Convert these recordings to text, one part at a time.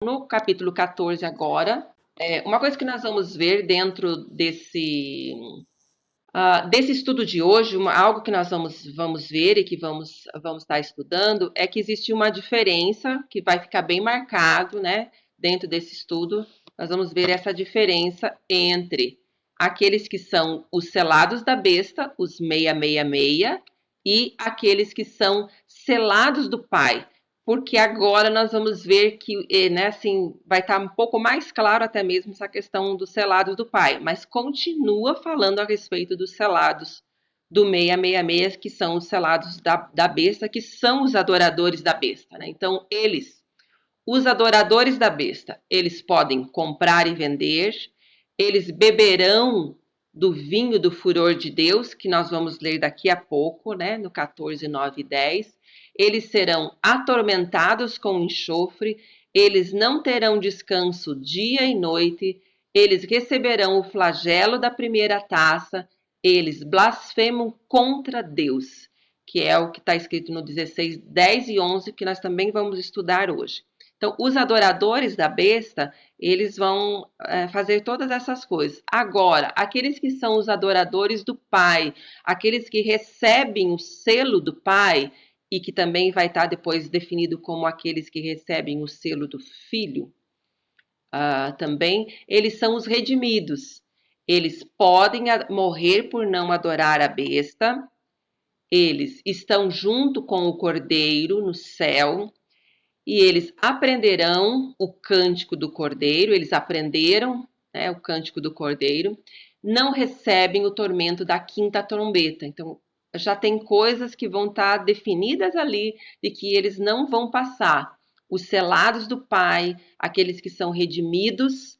no capítulo 14 agora. Uma coisa que nós vamos ver dentro desse estudo de hoje, algo que nós vamos ver e que vamos estar estudando, é que existe uma diferença que vai ficar bem marcado, né, dentro desse estudo. Nós vamos ver essa diferença entre aqueles que são os selados da besta, os 666, e aqueles que são selados do Pai. Porque agora nós vamos ver que, né, assim, vai estar um pouco mais claro até mesmo essa questão dos selados do Pai, mas continua falando a respeito dos selados do 666, que são os selados da besta, que são os adoradores da besta, né? Então, os adoradores da besta, eles podem comprar e vender, eles beberão do vinho do furor de Deus, que nós vamos ler daqui a pouco, né, no 14, 9 e 10. Eles serão atormentados com enxofre, eles não terão descanso dia e noite, eles receberão o flagelo da primeira taça, eles blasfemam contra Deus, que é o que está escrito no 16, 10 e 11, que nós também vamos estudar hoje. Então, os adoradores da besta, eles vão fazer todas essas coisas. Agora, aqueles que são os adoradores do Pai, aqueles que recebem o selo do Pai, e que também vai estar depois definido como aqueles que recebem o selo do Filho, também, eles são os redimidos. Eles podem morrer por não adorar a besta, eles estão junto com o Cordeiro no céu, e eles aprenderão o cântico do Cordeiro, eles aprenderam, né, o cântico do Cordeiro, não recebem o tormento da quinta trombeta. Então, já tem coisas que vão estar definidas ali de que eles não vão passar. Os selados do Pai, aqueles que são redimidos,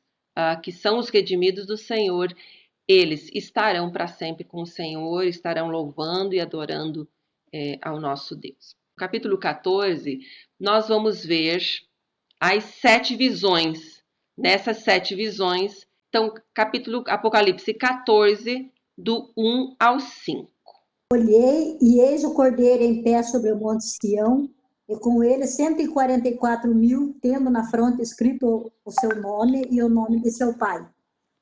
que são os redimidos do Senhor, eles estarão para sempre com o Senhor, estarão louvando e adorando ao nosso Deus. No capítulo 14, nós vamos ver as 7 visões. Nessas 7 visões, então, Apocalipse 14, do 1 ao 5. Olhei, e eis o Cordeiro em pé sobre o monte Sião, e com ele 144.000, tendo na fronte escrito o seu nome e o nome de seu Pai.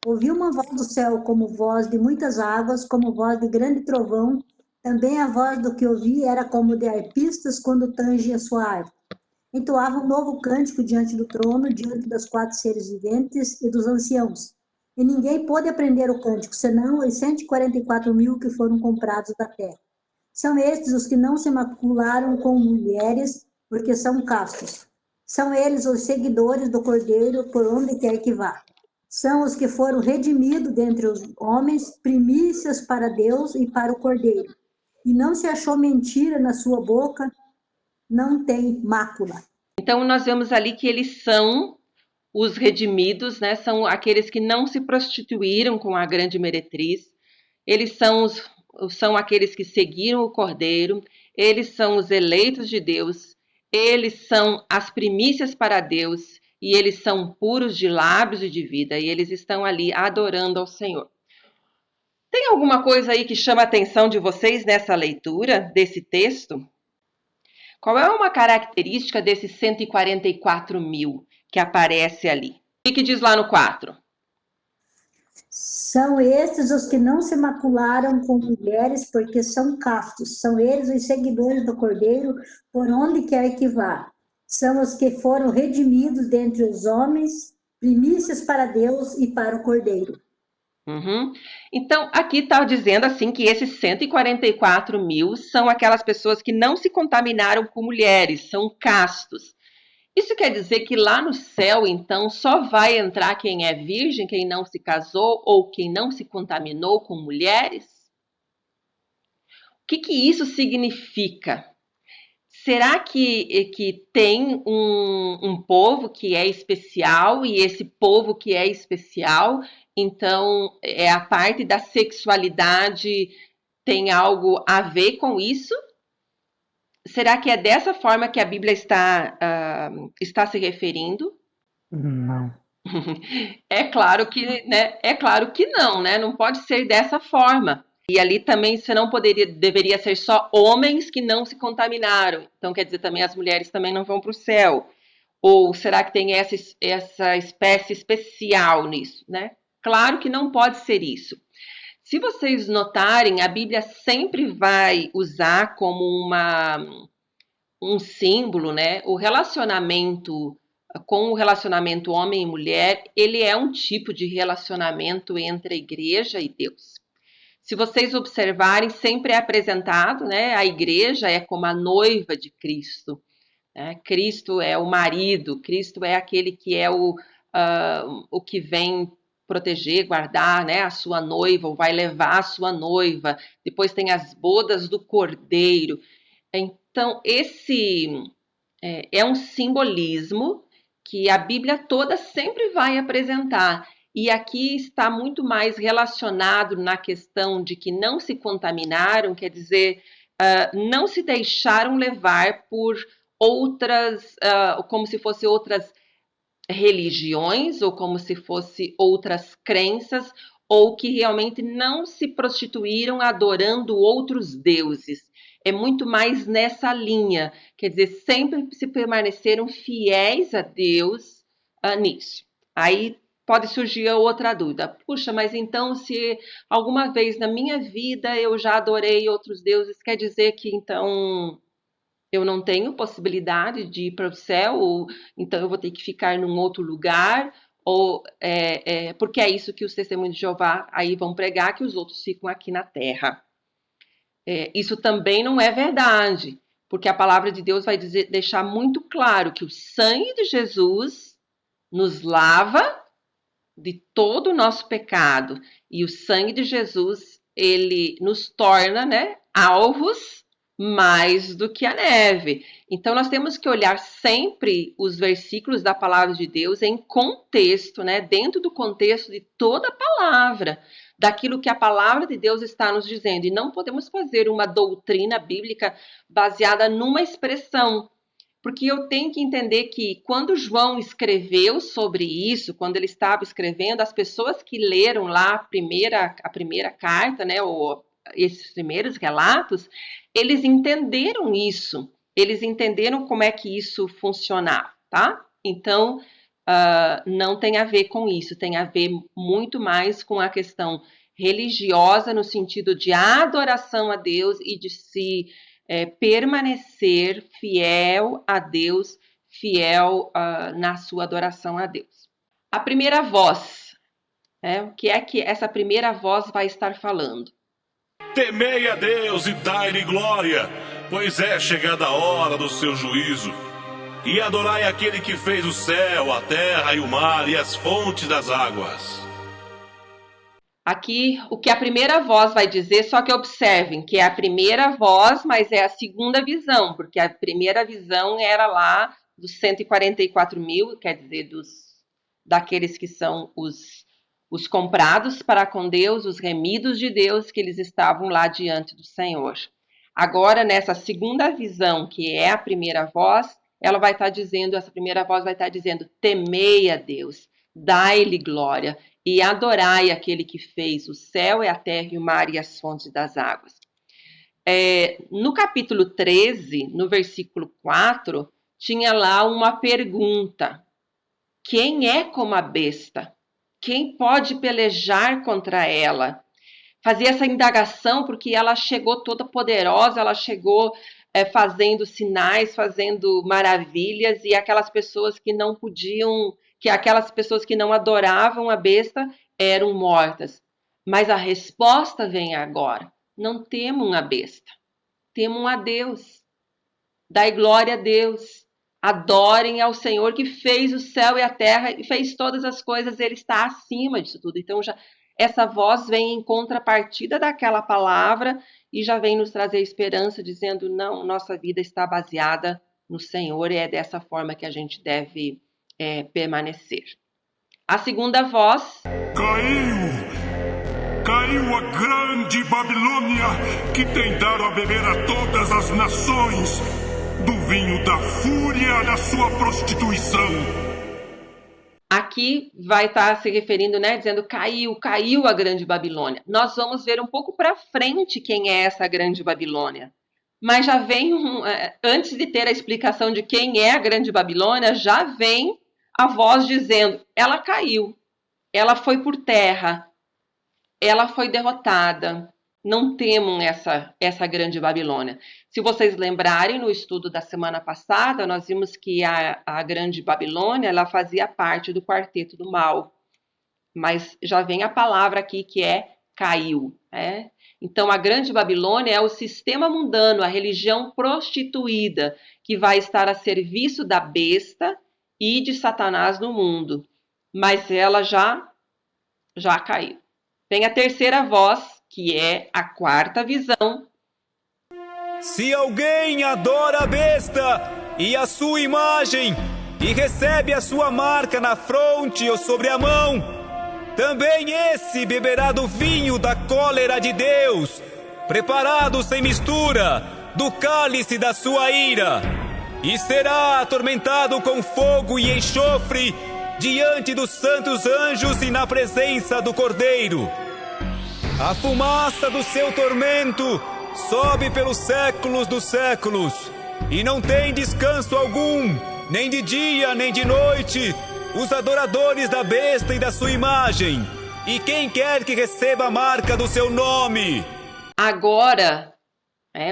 Ouvi uma voz do céu como voz de muitas águas, como voz de grande trovão. Também a voz do que ouvi era como de arpistas quando tange a sua harpa. Entoava um novo cântico diante do trono, diante dos 4 seres viventes e dos anciãos. E ninguém pôde aprender o cântico, senão os 144.000 que foram comprados da terra. São estes os que não se macularam com mulheres, porque são castos. São eles os seguidores do Cordeiro, por onde quer que vá. São os que foram redimidos dentre os homens, primícias para Deus e para o Cordeiro. E não se achou mentira na sua boca, não tem mácula. Então, nós vemos ali que eles são os redimidos, né? São aqueles que não se prostituíram com a grande meretriz. Eles são aqueles que seguiram o Cordeiro. Eles são os eleitos de Deus. Eles são as primícias para Deus. E eles são puros de lábios e de vida. E eles estão ali adorando ao Senhor. Tem alguma coisa aí que chama a atenção de vocês nessa leitura desse texto? Qual é uma característica desses 144.000 que aparece ali? O que diz lá no 4? São estes os que não se macularam com mulheres, porque são castos. São eles os seguidores do Cordeiro, por onde quer que vá. São os que foram redimidos dentre os homens, primícias para Deus e para o Cordeiro. Uhum. Então, aqui está dizendo assim que esses 144.000 são aquelas pessoas que não se contaminaram com mulheres, são castos. Isso quer dizer que lá no céu, então, só vai entrar quem é virgem, quem não se casou ou quem não se contaminou com mulheres? O que isso significa? Será que tem um povo que é especial e esse povo que é especial, então a parte da sexualidade tem algo a ver com isso? Será que é dessa forma que a Bíblia está se referindo? Não. É claro que, né? É claro que não, né? Não pode ser dessa forma. E ali também você não deveria ser só homens que não se contaminaram. Então quer dizer também as mulheres também não vão para o céu. Ou será que tem essa espécie especial nisso, né? Claro que não pode ser isso. Se vocês notarem, a Bíblia sempre vai usar como um símbolo, né? O relacionamento com o relacionamento homem e mulher, ele é um tipo de relacionamento entre a igreja e Deus. Se vocês observarem, sempre é apresentado, né? A igreja é como a noiva de Cristo. Né? Cristo é o marido, Cristo é aquele que é o que vem proteger, guardar, né, a sua noiva, ou vai levar a sua noiva. Depois tem as bodas do Cordeiro. Então, esse é um simbolismo que a Bíblia toda sempre vai apresentar. E aqui está muito mais relacionado na questão de que não se contaminaram, quer dizer, não se deixaram levar por outras, como se fossem outras religiões, ou como se fossem outras crenças, ou que realmente não se prostituíram adorando outros deuses. É muito mais nessa linha, quer dizer, sempre se permaneceram fiéis a Deus nisso. Aí pode surgir outra dúvida. Puxa, mas então se alguma vez na minha vida eu já adorei outros deuses, quer dizer que então eu não tenho possibilidade de ir para o céu, ou então eu vou ter que ficar num outro lugar, ou porque é isso que os testemunhos de Jeová aí vão pregar, que os outros ficam aqui na terra. Isso também não é verdade, porque a palavra de Deus vai deixar muito claro que o sangue de Jesus nos lava de todo o nosso pecado, e o sangue de Jesus, ele nos torna, né, alvos mais do que a neve. Então nós temos que olhar sempre os versículos da palavra de Deus em contexto, né, dentro do contexto de toda a palavra, daquilo que a palavra de Deus está nos dizendo, e não podemos fazer uma doutrina bíblica baseada numa expressão, porque eu tenho que entender que quando João escreveu sobre isso, quando ele estava escrevendo, as pessoas que leram lá a primeira carta, né, ou esses primeiros relatos, eles entenderam isso, eles entenderam como é que isso funcionava, tá? Então, não tem a ver com isso, tem a ver muito mais com a questão religiosa, no sentido de adoração a Deus e de se permanecer fiel a Deus, fiel na sua adoração a Deus. A primeira voz, o que é que essa primeira voz vai estar falando? Temei a Deus e dai-lhe glória, pois é chegada a hora do seu juízo. E adorai aquele que fez o céu, a terra e o mar e as fontes das águas. Aqui, o que a primeira voz vai dizer, só que observem que é a primeira voz, mas é a segunda visão, porque a primeira visão era lá dos 144 mil, quer dizer, daqueles que são os comprados para com Deus, os remidos de Deus, que eles estavam lá diante do Senhor. Agora, nessa segunda visão, que é a primeira voz, ela vai estar dizendo, essa primeira voz vai estar dizendo, temei a Deus, dai-lhe glória, e adorai aquele que fez o céu e a terra e o mar e as fontes das águas. No capítulo 13, no versículo 4, tinha lá uma pergunta. Quem é como a besta? Quem pode pelejar contra ela? Fazia essa indagação porque ela chegou toda poderosa, ela chegou fazendo sinais, fazendo maravilhas, e aquelas pessoas que não podiam, que aquelas pessoas que não adoravam a besta eram mortas. Mas a resposta vem agora. Não temam a besta, temam a Deus. Dai glória a Deus. Adorem ao Senhor que fez o céu e a terra e fez todas as coisas, ele está acima disso tudo. Então, essa voz vem em contrapartida daquela palavra e já vem nos trazer esperança, dizendo, não, nossa vida está baseada no Senhor e é dessa forma que a gente deve permanecer. A segunda voz... Caiu a grande Babilônia, que tem dado a beber a todas as nações do vinho da fúria da sua prostituição. Aqui vai estar se referindo, né, dizendo caiu a grande Babilônia. Nós vamos ver um pouco para frente quem é essa grande Babilônia. Mas já vem, antes de ter a explicação de quem é a Grande Babilônia, já vem a voz dizendo, ela caiu, ela foi por terra, ela foi derrotada. Não temam essa Grande Babilônia. Se vocês lembrarem, no estudo da semana passada, nós vimos que a Grande Babilônia ela fazia parte do quarteto do mal. Mas já vem a palavra aqui que é caiu. Então, a Grande Babilônia é o sistema mundano, a religião prostituída, que vai estar a serviço da besta e de Satanás no mundo. Mas ela já caiu. Tem a terceira voz, que é a quarta visão. Se alguém adora a besta e a sua imagem, e recebe a sua marca na fronte ou sobre a mão, também esse beberá do vinho da cólera de Deus, preparado sem mistura, do cálice da sua ira, e será atormentado com fogo e enxofre, diante dos santos anjos e na presença do Cordeiro. A fumaça do seu tormento sobe pelos séculos dos séculos, e não tem descanso algum, nem de dia nem de noite, os adoradores da besta e da sua imagem, e quem quer que receba a marca do seu nome. Agora,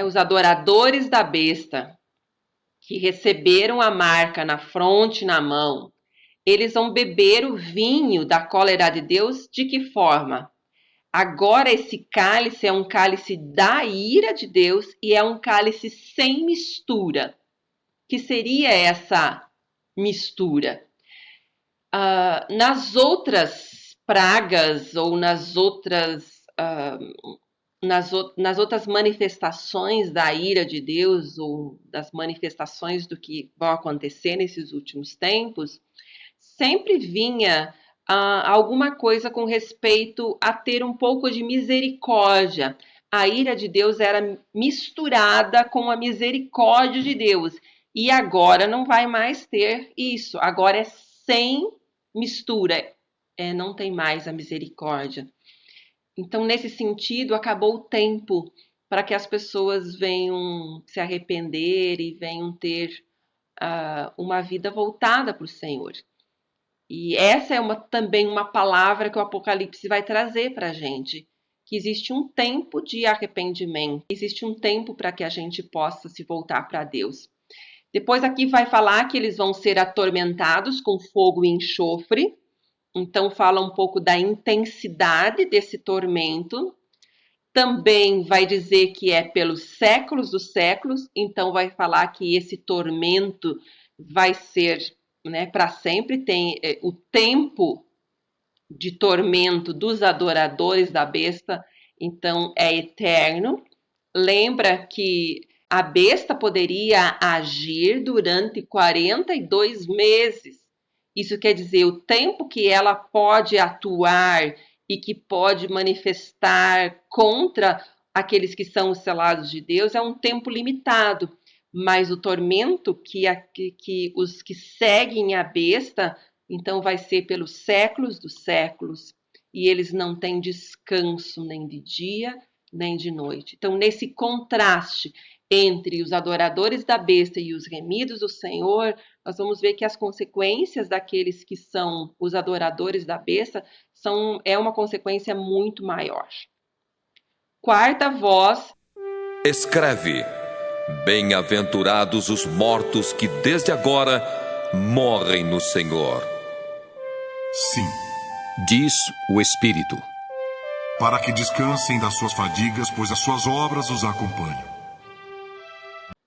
os adoradores da besta, que receberam a marca na fronte e na mão, eles vão beber o vinho da cólera de Deus de que forma? Agora esse cálice é um cálice da ira de Deus e é um cálice sem mistura. Que seria essa mistura? Nas outras pragas ou nas outras manifestações da ira de Deus ou das manifestações do que vão acontecer nesses últimos tempos, sempre vinha alguma coisa com respeito a ter um pouco de misericórdia. A ira de Deus era misturada com a misericórdia de Deus. E agora não vai mais ter isso. Agora é sem mistura. Não tem mais a misericórdia. Então, nesse sentido, acabou o tempo para que as pessoas venham se arrepender e venham ter uma vida voltada para o Senhor. E essa é também uma palavra que o Apocalipse vai trazer para a gente, que existe um tempo de arrependimento, existe um tempo para que a gente possa se voltar para Deus. Depois aqui vai falar que eles vão ser atormentados com fogo e enxofre, então fala um pouco da intensidade desse tormento. Também vai dizer que é pelos séculos dos séculos, então vai falar que esse tormento vai ser para sempre. Tem o tempo de tormento dos adoradores da besta, então é eterno. Lembra que a besta poderia agir durante 42 meses. Isso quer dizer, o tempo que ela pode atuar e que pode manifestar contra aqueles que são os selados de Deus é um tempo limitado. Mas o tormento que os que seguem a besta, então vai ser pelos séculos dos séculos. E eles não têm descanso nem de dia, nem de noite. Então, nesse contraste entre os adoradores da besta e os remidos do Senhor, nós vamos ver que as consequências daqueles que são os adoradores da besta é uma consequência muito maior. Quarta voz. Escreve: bem-aventurados os mortos que desde agora morrem no Senhor. Sim, Diz o Espírito. para que descansem das suas fadigas, pois as suas obras os acompanham.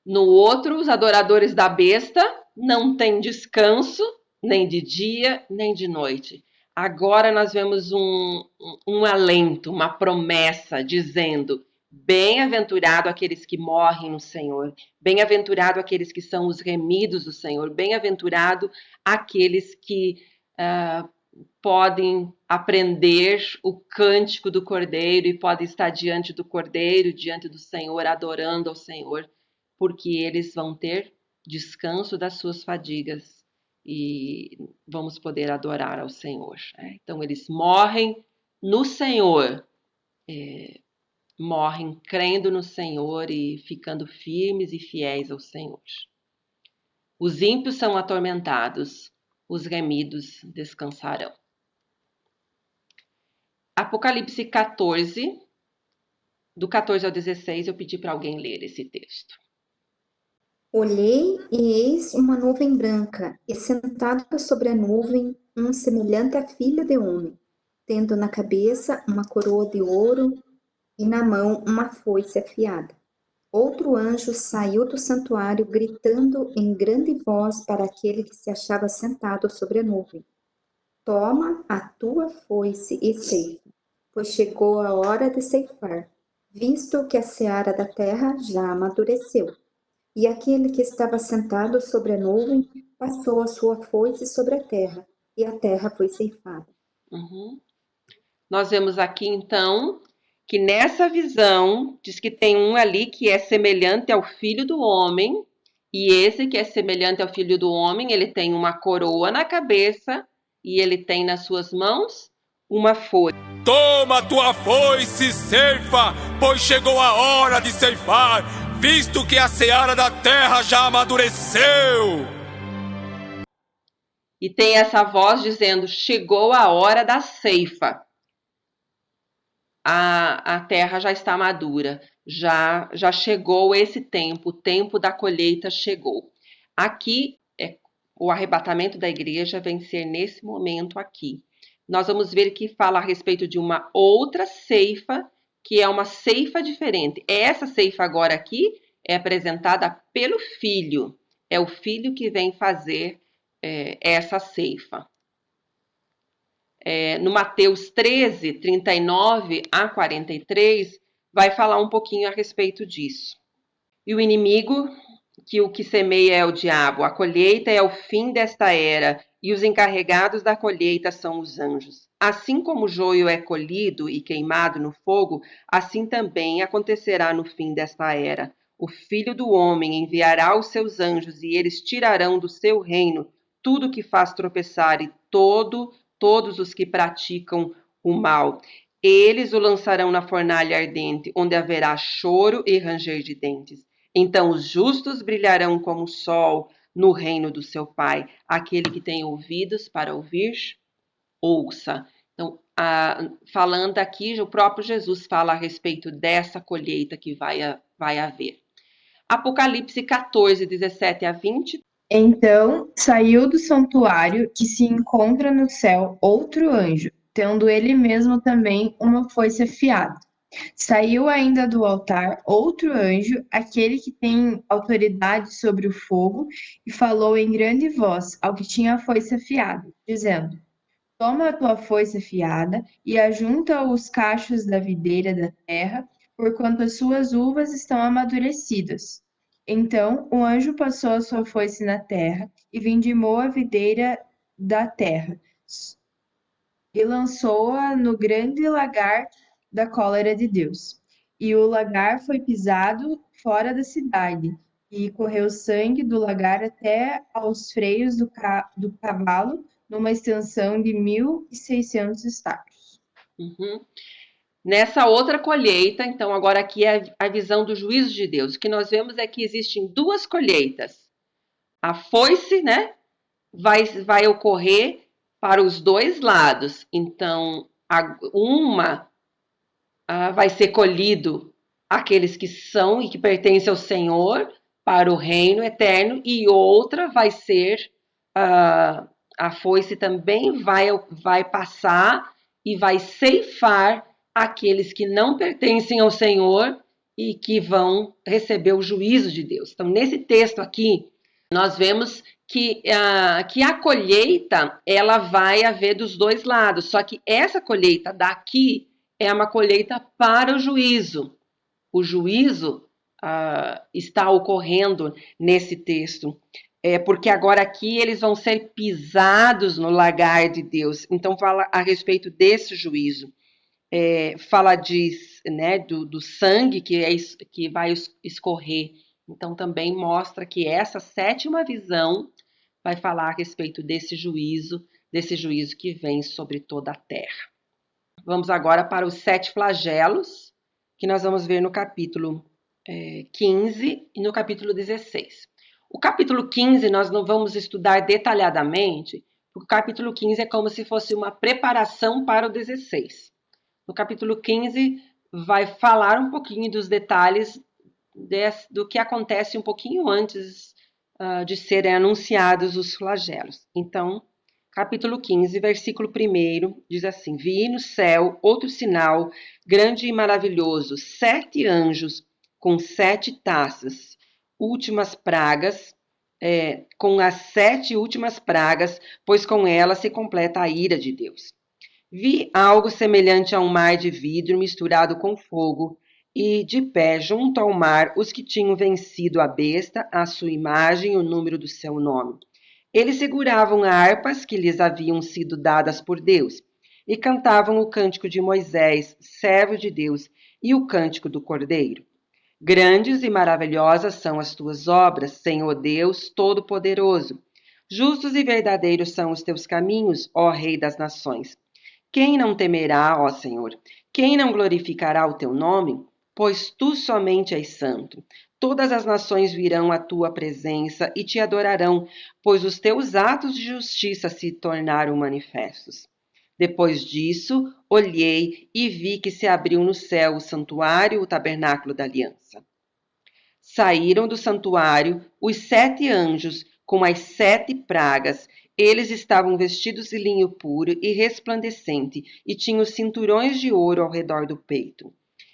No outro, os adoradores da besta não têm descanso, nem de dia, nem de noite. Agora nós vemos um alento, uma promessa, dizendo: bem-aventurado aqueles que morrem no Senhor, bem-aventurado aqueles que são os remidos do Senhor, bem-aventurado aqueles que podem aprender o cântico do Cordeiro e podem estar diante do Cordeiro, diante do Senhor, adorando ao Senhor, porque eles vão ter descanso das suas fadigas e vamos poder adorar ao Senhor. Então, eles morrem no Senhor. morrem crendo no Senhor e ficando firmes e fiéis ao Senhor. Os ímpios são atormentados, os remidos descansarão. Apocalipse 14, do 14 ao 16, eu pedi para alguém ler esse texto. Olhei e eis uma nuvem branca, e sentado sobre a nuvem, um semelhante à filha de homem, tendo na cabeça uma coroa de ouro e na mão uma foice afiada. Outro anjo saiu do santuário, gritando em grande voz para aquele que se achava sentado sobre a nuvem: Toma a tua foice e ceifa, pois chegou a hora de ceifar, visto que a seara da terra já amadureceu. E aquele que estava sentado sobre a nuvem passou a sua foice sobre a terra, e a terra foi ceifada. Nós vemos aqui, então, que nessa visão, diz que tem um ali que é semelhante ao Filho do Homem, e esse que é semelhante ao Filho do Homem, ele tem uma coroa na cabeça, e ele tem nas suas mãos uma foice. Toma tua foice, ceifa, pois chegou a hora de ceifar, visto que a seara da terra já amadureceu. E tem essa voz dizendo: chegou a hora da ceifa. A terra já está madura, já chegou esse tempo, o tempo da colheita chegou. Aqui, o arrebatamento da igreja vem ser nesse momento aqui. Nós vamos ver que fala a respeito de uma outra ceifa, que é uma ceifa diferente. Essa ceifa agora aqui é apresentada pelo Filho. É o Filho que vem fazer essa ceifa. No Mateus 13, 39 a 43, vai falar um pouquinho a respeito disso. E o inimigo, que o que semeia é o diabo, a colheita é o fim desta era, e os encarregados da colheita são os anjos. Assim como o joio é colhido e queimado no fogo, assim também acontecerá no fim desta era. O Filho do Homem enviará os seus anjos, e eles tirarão do seu reino tudo que faz tropeçar e todos os que praticam o mal. Eles o lançarão na fornalha ardente, onde haverá choro e ranger de dentes. Então os justos brilharão como o sol no reino do seu Pai. Aquele que tem ouvidos para ouvir, ouça. Então, falando aqui, o próprio Jesus fala a respeito dessa colheita que vai haver. Apocalipse 14, 17 a 20. Então saiu do santuário, que se encontra no céu, outro anjo, tendo ele mesmo também uma foice afiada. Saiu ainda do altar outro anjo, aquele que tem autoridade sobre o fogo, e falou em grande voz ao que tinha a foice afiada, dizendo: Toma a tua foice afiada e ajunta os cachos da videira da terra, porquanto as suas uvas estão amadurecidas. Então o anjo passou a sua foice na terra e vindimou a videira da terra e lançou-a no grande lagar da cólera de Deus. E o lagar foi pisado fora da cidade, e correu sangue do lagar até aos freios do cavalo, numa extensão de 1.600 estádios. Nessa outra colheita, então agora aqui é a visão do juízo de Deus. O que nós vemos é que existem duas colheitas. A foice, né, vai ocorrer para os dois lados. Então, uma vai ser colhido aqueles que são e que pertencem ao Senhor para o reino eterno, e outra vai ser, a foice também vai passar e vai ceifar aqueles que não pertencem ao Senhor e que vão receber o juízo de Deus. Então, nesse texto aqui, nós vemos que a colheita, ela vai haver dos dois lados, só que essa colheita daqui é uma colheita para o juízo. O juízo está ocorrendo nesse texto, porque agora aqui eles vão ser pisados no lagar de Deus. Então, fala a respeito desse juízo. Fala do sangue que vai escorrer. Então, também mostra que essa sétima visão vai falar a respeito desse juízo que vem sobre toda a terra. Vamos agora para os 7 flagelos, que nós vamos ver no capítulo 15 e no capítulo 16. O capítulo 15 nós não vamos estudar detalhadamente, porque o capítulo 15 é como se fosse uma preparação para o 16. No capítulo 15 vai falar um pouquinho dos detalhes do que acontece um pouquinho antes de serem anunciados os flagelos. Então, capítulo 15, versículo 1, diz assim: Vi no céu outro sinal, grande e maravilhoso, 7 anjos com 7 taças, últimas pragas, com as 7 últimas pragas, pois com elas se completa a ira de Deus. Vi algo semelhante a um mar de vidro misturado com fogo, e de pé junto ao mar os que tinham vencido a besta, a sua imagem e o número do seu nome. Eles seguravam harpas que lhes haviam sido dadas por Deus, e cantavam o cântico de Moisés, servo de Deus, e o cântico do Cordeiro. Grandes e maravilhosas são as tuas obras, Senhor Deus Todo-Poderoso. Justos e verdadeiros são os teus caminhos, ó Rei das Nações. Quem não temerá, ó Senhor? Quem não glorificará o teu nome? Pois tu somente és santo. Todas as nações virão à tua presença e te adorarão, pois os teus atos de justiça se tornaram manifestos. Depois disso, olhei e vi que se abriu no céu o santuário, o tabernáculo da aliança. Saíram do santuário os 7 anjos com as 7 pragas. Eles estavam vestidos de linho puro e resplandecente e tinham cinturões de ouro ao redor do peito.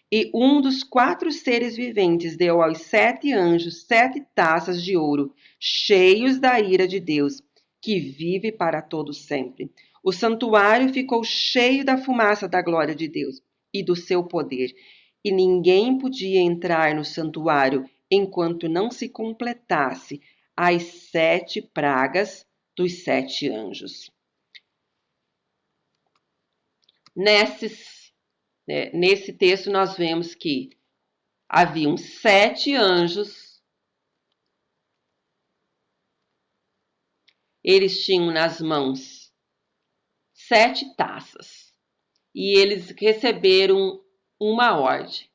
E um dos 4 seres viventes deu aos 7 anjos 7 taças de ouro, cheios da ira de Deus, que vive para todo sempre. O santuário ficou cheio da fumaça da glória de Deus e do seu poder, e ninguém podia entrar no santuário enquanto não se completasse as 7 pragas dos 7 anjos. Nesse texto nós vemos que haviam 7 anjos. Eles tinham nas mãos 7 taças e eles receberam uma ordem: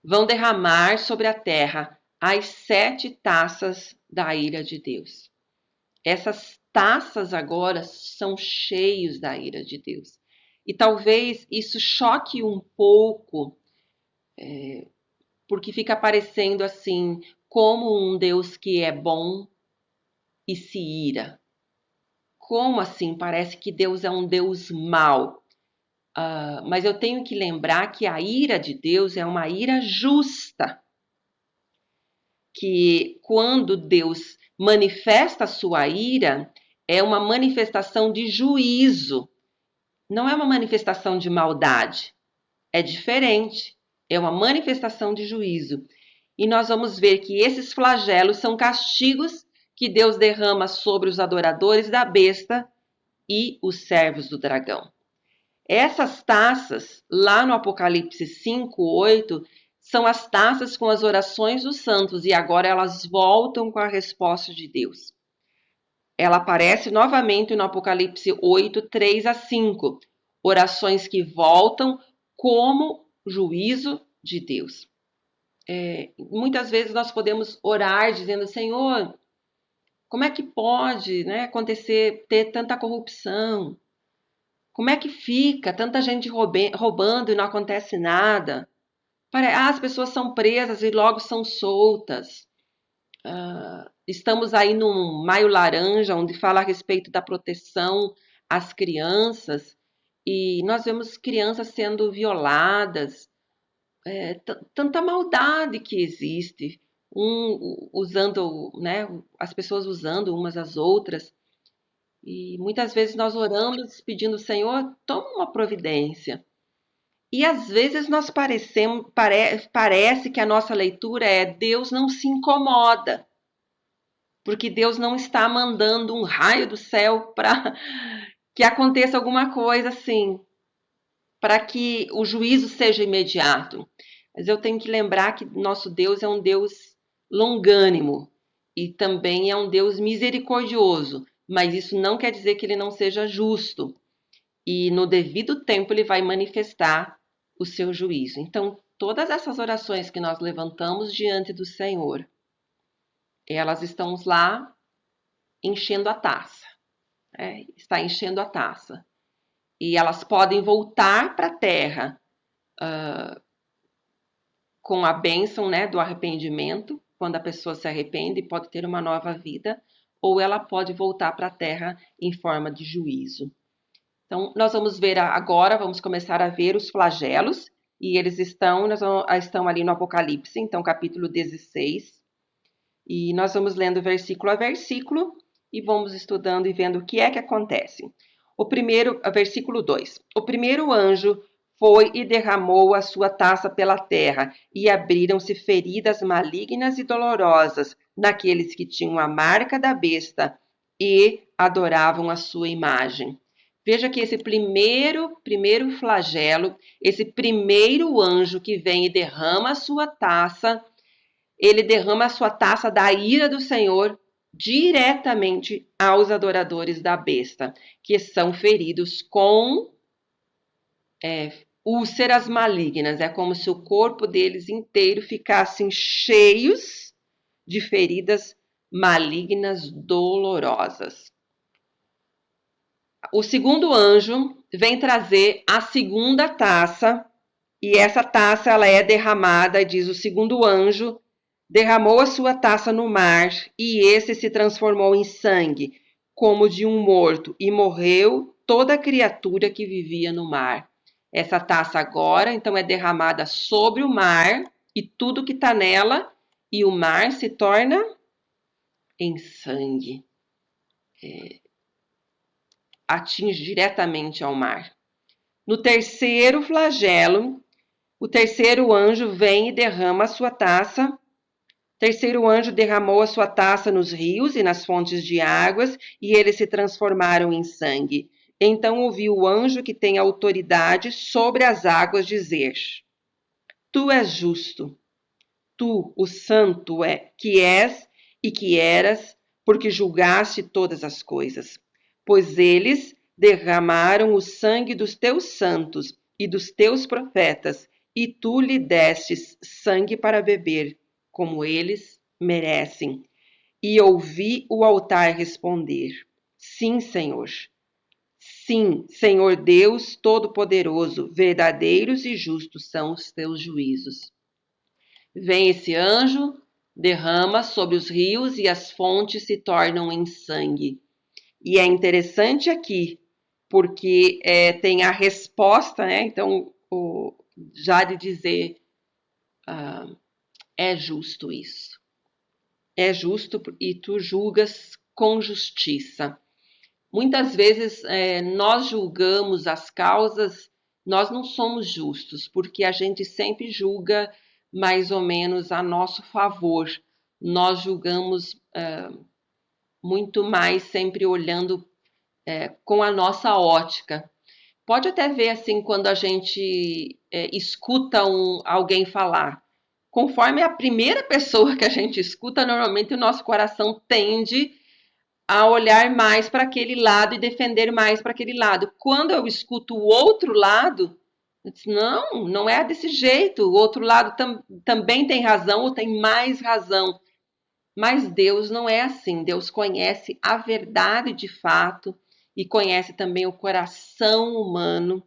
vão derramar sobre a terra as 7 taças da ira de Deus. Essas taças agora são cheios da ira de Deus. E talvez isso choque um pouco, porque fica parecendo assim, como um Deus que é bom e se ira. Como assim? Parece que Deus é um Deus mau. Mas eu tenho que lembrar que a ira de Deus é uma ira justa. Que quando Deus manifesta a sua ira, é uma manifestação de juízo. Não é uma manifestação de maldade. É diferente. É uma manifestação de juízo. E nós vamos ver que esses flagelos são castigos que Deus derrama sobre os adoradores da besta e os servos do dragão. Essas taças, lá no Apocalipse 5:8, são as taças com as orações dos santos e agora elas voltam com a resposta de Deus. Ela aparece novamente no Apocalipse 8:3-5, orações que voltam como juízo de Deus. Muitas vezes nós podemos orar dizendo: Senhor, como é que pode, acontecer, ter tanta corrupção? Como é que fica tanta gente roubando e não acontece nada? As pessoas são presas e logo são soltas. Estamos aí num Maio Laranja, onde fala a respeito da proteção às crianças, e nós vemos crianças sendo violadas, tanta maldade que existe, as pessoas usando umas às outras, e muitas vezes nós oramos pedindo: Senhor, toma uma providência. E às vezes nós parece que a nossa leitura é: Deus não se incomoda, porque Deus não está mandando um raio do céu para que aconteça alguma coisa assim, para que o juízo seja imediato. Mas eu tenho que lembrar que nosso Deus é um Deus longânimo e também é um Deus misericordioso, mas isso não quer dizer que ele não seja justo. E no devido tempo ele vai manifestar o seu juízo. Então, todas essas orações que nós levantamos diante do Senhor, elas estão lá enchendo a taça. Está enchendo a taça. E elas podem voltar para a terra com a bênção, né, do arrependimento, quando a pessoa se arrepende e pode ter uma nova vida, ou ela pode voltar para a terra em forma de juízo. Então, nós vamos ver agora, vamos começar a ver os flagelos, e eles estão ali no Apocalipse, então capítulo 16, e nós vamos lendo versículo a versículo, e vamos estudando e vendo o que é que acontece. Versículo 2. O primeiro anjo foi e derramou a sua taça pela terra, e abriram-se feridas malignas e dolorosas naqueles que tinham a marca da besta e adoravam a sua imagem. Veja que esse primeiro flagelo, esse primeiro anjo que vem e derrama a sua taça, ele derrama a sua taça da ira do Senhor diretamente aos adoradores da besta, que são feridos com úlceras malignas. É como se o corpo deles inteiro ficassem cheios de feridas malignas dolorosas. O segundo anjo vem trazer a segunda taça, e essa taça ela é derramada, diz o segundo anjo, derramou a sua taça no mar, e esse se transformou em sangue, como de um morto, e morreu toda a criatura que vivia no mar. Essa taça agora, então, é derramada sobre o mar, e tudo que está nela, e o mar se torna em sangue. Atinge diretamente ao mar. No terceiro flagelo, o terceiro anjo vem e derrama a sua taça. O terceiro anjo derramou a sua taça nos rios e nas fontes de águas, e eles se transformaram em sangue. Então ouvi o anjo que tem autoridade sobre as águas dizer: Tu és justo, tu, o santo que és e que eras, porque julgaste todas as coisas. Pois eles derramaram o sangue dos teus santos e dos teus profetas, e tu lhe destes sangue para beber, como eles merecem. E ouvi o altar responder: Sim, Senhor. Sim, Senhor Deus Todo-Poderoso, verdadeiros e justos são os teus juízos. Vem esse anjo, derrama sobre os rios e as fontes se tornam em sangue. E é interessante aqui, porque tem a resposta, né? Então, já de dizer, é justo isso. É justo e tu julgas com justiça. Muitas vezes nós julgamos as causas, nós não somos justos, porque a gente sempre julga mais ou menos a nosso favor. Nós julgamos muito mais sempre olhando com a nossa ótica. Pode até ver assim quando a gente escuta alguém falar. Conforme a primeira pessoa que a gente escuta, normalmente o nosso coração tende a olhar mais para aquele lado e defender mais para aquele lado. Quando eu escuto o outro lado, eu digo, não é desse jeito. O outro lado também tem razão ou tem mais razão. Mas Deus não é assim. Deus conhece a verdade de fato e conhece também o coração humano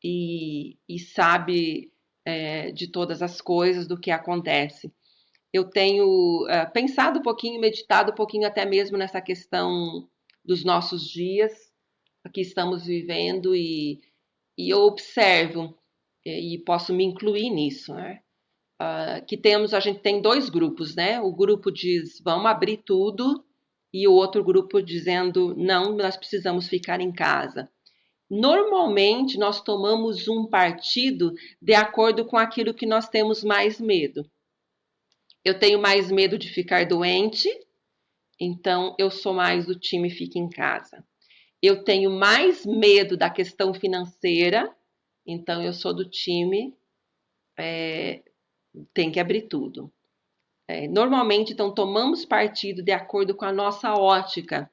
e sabe de todas as coisas, do que acontece. Eu tenho pensado um pouquinho, meditado um pouquinho até mesmo nessa questão dos nossos dias que estamos vivendo e eu observo e posso me incluir nisso, né? A gente tem dois grupos, né? O grupo diz, vamos abrir tudo, e o outro grupo dizendo, não, nós precisamos ficar em casa. Normalmente, nós tomamos um partido de acordo com aquilo que nós temos mais medo. Eu tenho mais medo de ficar doente, então eu sou mais do time fica em casa. Eu tenho mais medo da questão financeira, então eu sou do time tem que abrir tudo. Normalmente, então, tomamos partido de acordo com a nossa ótica.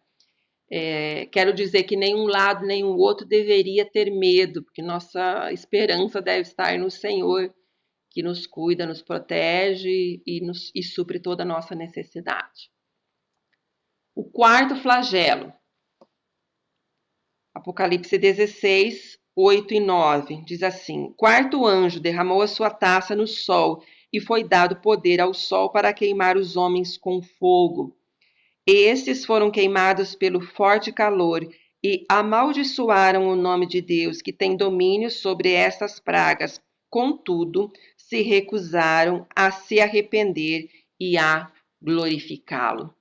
Quero dizer que nenhum lado, nem o outro deveria ter medo, porque nossa esperança deve estar no Senhor. que nos cuida, nos protege e supre toda a nossa necessidade. O quarto flagelo, Apocalipse 16, 8 e 9, diz assim: o quarto anjo derramou a sua taça no sol, e foi dado poder ao sol para queimar os homens com fogo. Estes foram queimados pelo forte calor e amaldiçoaram o nome de Deus, que tem domínio sobre estas pragas. Contudo, se recusaram a se arrepender e a glorificá-lo.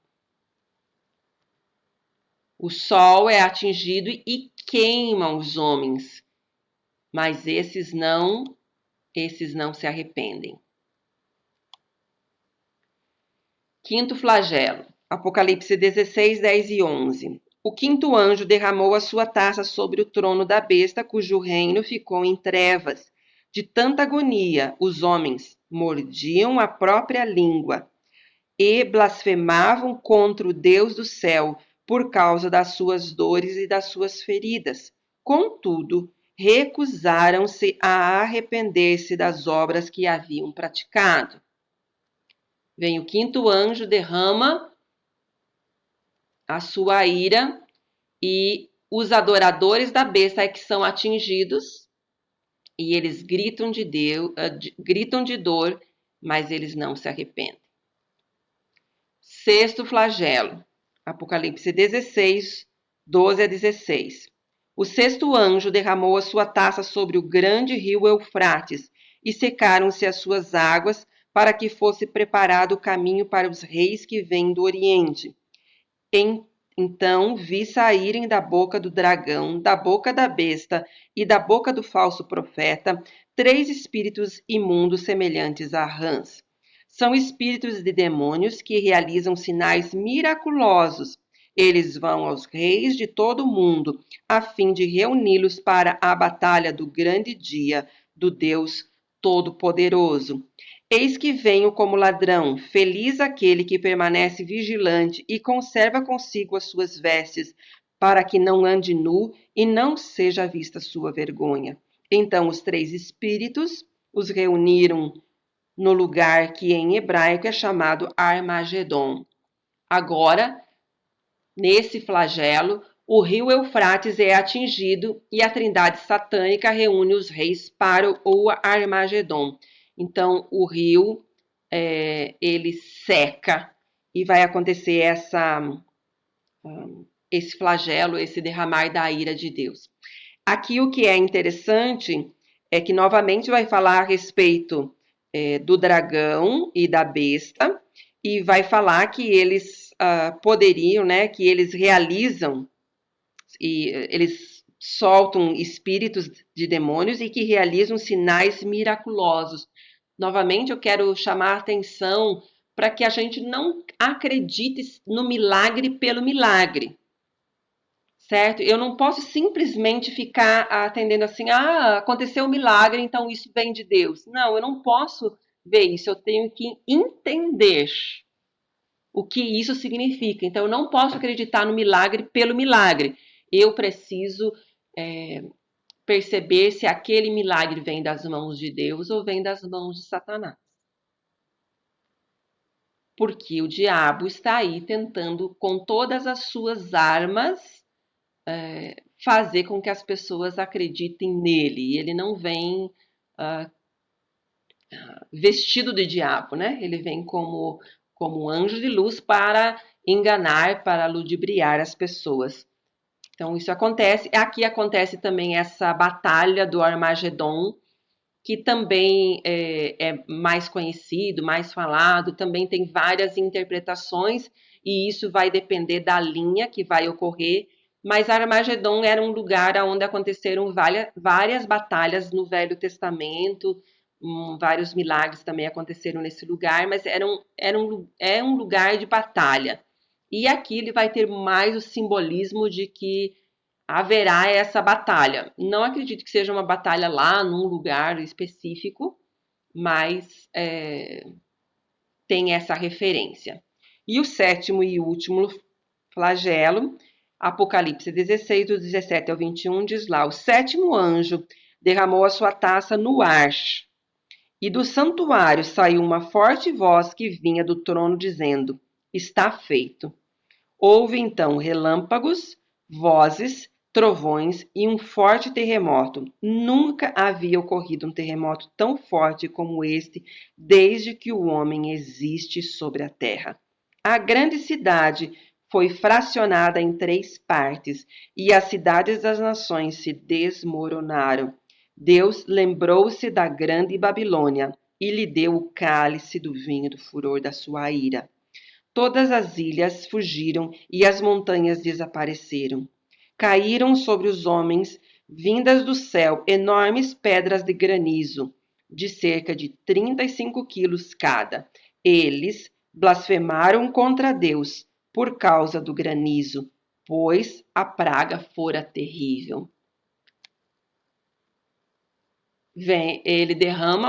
O sol é atingido e queima os homens, mas esses não se arrependem. Quinto flagelo, Apocalipse 16, 10 e 11. O quinto anjo derramou a sua taça sobre o trono da besta, cujo reino ficou em trevas. De tanta agonia, os homens mordiam a própria língua e blasfemavam contra o Deus do céu por causa das suas dores e das suas feridas. Contudo, recusaram-se a arrepender-se das obras que haviam praticado. Vem o quinto anjo, derrama a sua ira e os adoradores da besta é que são atingidos e eles gritam de dor, mas eles não se arrependem. Sexto flagelo, Apocalipse 16, 12 a 16. O sexto anjo derramou a sua taça sobre o grande rio Eufrates e secaram-se as suas águas para que fosse preparado o caminho para os reis que vêm do Oriente. Então vi saírem da boca do dragão, da boca da besta e da boca do falso profeta 3 espíritos imundos semelhantes a rãs. São espíritos de demônios que realizam sinais miraculosos. Eles vão aos reis de todo o mundo, a fim de reuni-los para a batalha do grande dia do Deus Todo-Poderoso. Eis que venho como ladrão, feliz aquele que permanece vigilante e conserva consigo as suas vestes, para que não ande nu e não seja vista sua vergonha. Então os 3 espíritos os reuniram no lugar que em hebraico é chamado Armagedon. Agora, nesse flagelo, o rio Eufrates é atingido e a trindade satânica reúne os reis para o Armagedon. Então, o rio, ele seca e vai acontecer esse flagelo, esse derramar da ira de Deus. Aqui o que é interessante é que novamente vai falar a respeito do dragão e da besta e vai falar que eles poderiam, né, que eles realizam e eles soltam espíritos de demônios e que realizam sinais miraculosos. Novamente, eu quero chamar a atenção para que a gente não acredite no milagre pelo milagre, certo? Eu não posso simplesmente ficar atendendo assim, aconteceu um milagre, então isso vem de Deus. Não, eu não posso ver isso, eu tenho que entender o que isso significa. Então, eu não posso acreditar no milagre pelo milagre. Eu preciso perceber se aquele milagre vem das mãos de Deus ou vem das mãos de Satanás. Porque o diabo está aí tentando, com todas as suas armas, fazer com que as pessoas acreditem nele. E ele não vem vestido de diabo, né? Ele vem como anjo de luz para enganar, para ludibriar as pessoas. Então, isso acontece. Aqui acontece também essa batalha do Armagedon, que também é mais conhecido, mais falado, também tem várias interpretações, e isso vai depender da linha que vai ocorrer. Mas Armagedon era um lugar onde aconteceram várias batalhas no Velho Testamento, vários milagres também aconteceram nesse lugar, mas é um lugar de batalha. E aqui ele vai ter mais o simbolismo de que haverá essa batalha. Não acredito que seja uma batalha lá num lugar específico, mas tem essa referência. E o sétimo e último flagelo, Apocalipse 16, do 17 ao 21, diz lá: o sétimo anjo derramou a sua taça no ar, E do santuário saiu uma forte voz que vinha do trono dizendo: Está feito. Houve então relâmpagos, vozes, trovões e um forte terremoto. Nunca havia ocorrido um terremoto tão forte como este desde que o homem existe sobre a terra. A grande cidade foi fracionada em 3 partes e as cidades das nações se desmoronaram. Deus lembrou-se da grande Babilônia e lhe deu o cálice do vinho do furor da sua ira. Todas as ilhas fugiram e as montanhas desapareceram. Caíram sobre os homens, vindas do céu, enormes pedras de granizo, de cerca de 35 quilos cada. Eles blasfemaram contra Deus por causa do granizo, pois a praga fora terrível.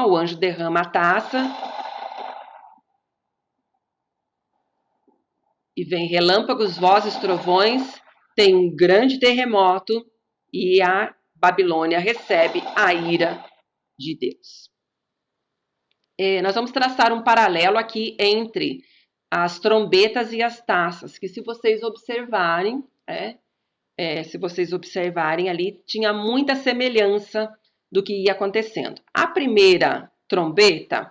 O anjo derrama a taça, e vem relâmpagos, vozes, trovões, tem um grande terremoto e a Babilônia recebe a ira de Deus. Nós vamos traçar um paralelo aqui entre as trombetas e as taças, que se vocês observarem, ali, tinha muita semelhança do que ia acontecendo. A primeira trombeta,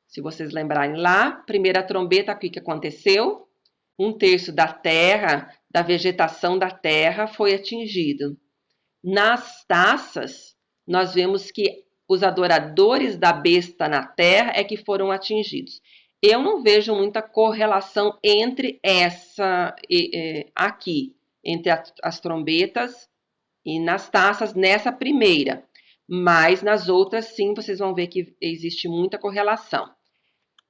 se vocês lembrarem lá, primeira trombeta, o que aconteceu? 1/3 da terra, da vegetação da terra foi atingido. Nas taças, nós vemos que os adoradores da besta na terra é que foram atingidos. Eu não vejo muita correlação entre entre as trombetas e nas taças nessa primeira, mas nas outras sim, vocês vão ver que existe muita correlação.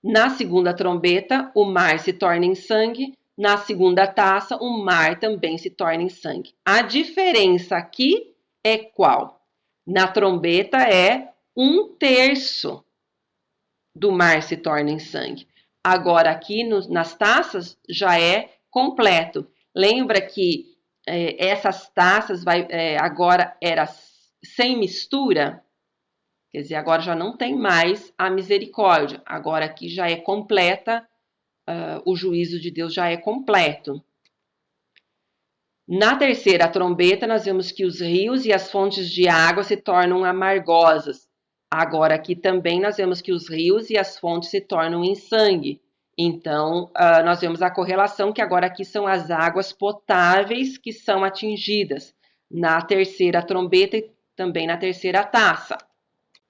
Na segunda trombeta, o mar se torna em sangue. Na segunda taça, o mar também se torna em sangue. A diferença aqui é qual? Na trombeta é 1/3 do mar se torna em sangue. Agora aqui nas taças já é completo. Lembra que essas taças agora era sem mistura? Quer dizer, agora já não tem mais a misericórdia. Agora aqui já é completa. O juízo de Deus já é completo. Na terceira trombeta, nós vemos que os rios e as fontes de água se tornam amargosas. Agora, aqui também nós vemos que os rios e as fontes se tornam em sangue. Então, nós vemos a correlação que agora aqui são as águas potáveis que são atingidas. Na terceira trombeta e também na terceira taça.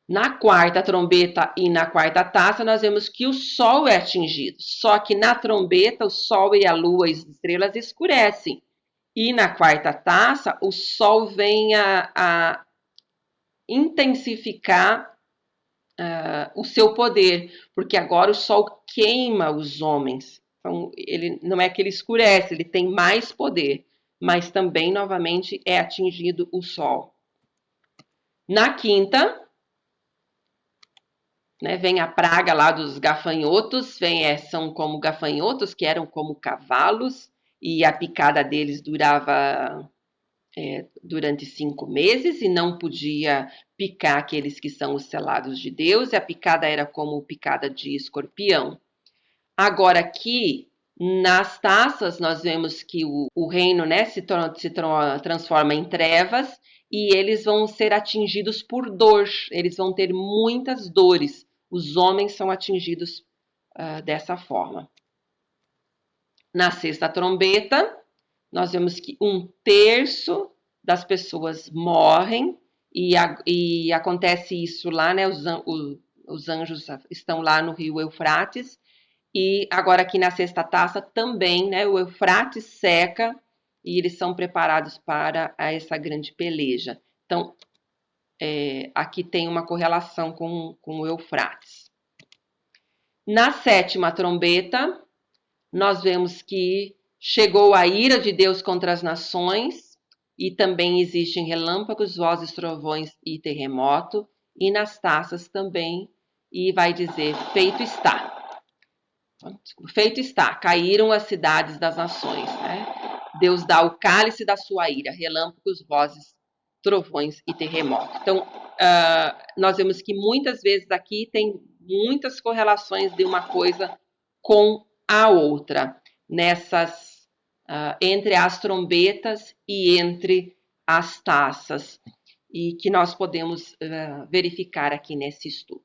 Na quarta trombeta e na quarta taça, nós vemos que o sol é atingido. Só que na trombeta, o sol e a lua e as estrelas escurecem. E na quarta taça, o sol vem a intensificar o seu poder. Porque agora o sol queima os homens. Então, ele não é que ele escurece, ele tem mais poder. Mas também, novamente, é atingido o sol. Na quinta... vem a praga lá dos gafanhotos, são como gafanhotos, que eram como cavalos, e a picada deles durava durante 5 meses, e não podia picar aqueles que são os selados de Deus, e a picada era como picada de escorpião. Agora aqui, nas taças, nós vemos que o reino se transforma em trevas, e eles vão ser atingidos por dor, eles vão ter muitas dores. Os homens são atingidos dessa forma. Na sexta trombeta, nós vemos que 1/3 das pessoas morrem e acontece isso lá, os anjos estão lá no rio Eufrates. E agora aqui na sexta taça também, o Eufrates seca e eles são preparados para essa grande peleja. Então, aqui tem uma correlação com o Eufrates. Na sétima trombeta, nós vemos que chegou a ira de Deus contra as nações, e também existem relâmpagos, vozes, trovões e terremoto, e nas taças também, e vai dizer, feito está. Feito está, caíram as cidades das nações. Deus dá o cálice da sua ira, relâmpagos, vozes, trovões e terremoto. Então, nós vemos que muitas vezes aqui tem muitas correlações de uma coisa com a outra, entre as trombetas e entre as taças, e que nós podemos verificar aqui nesse estudo.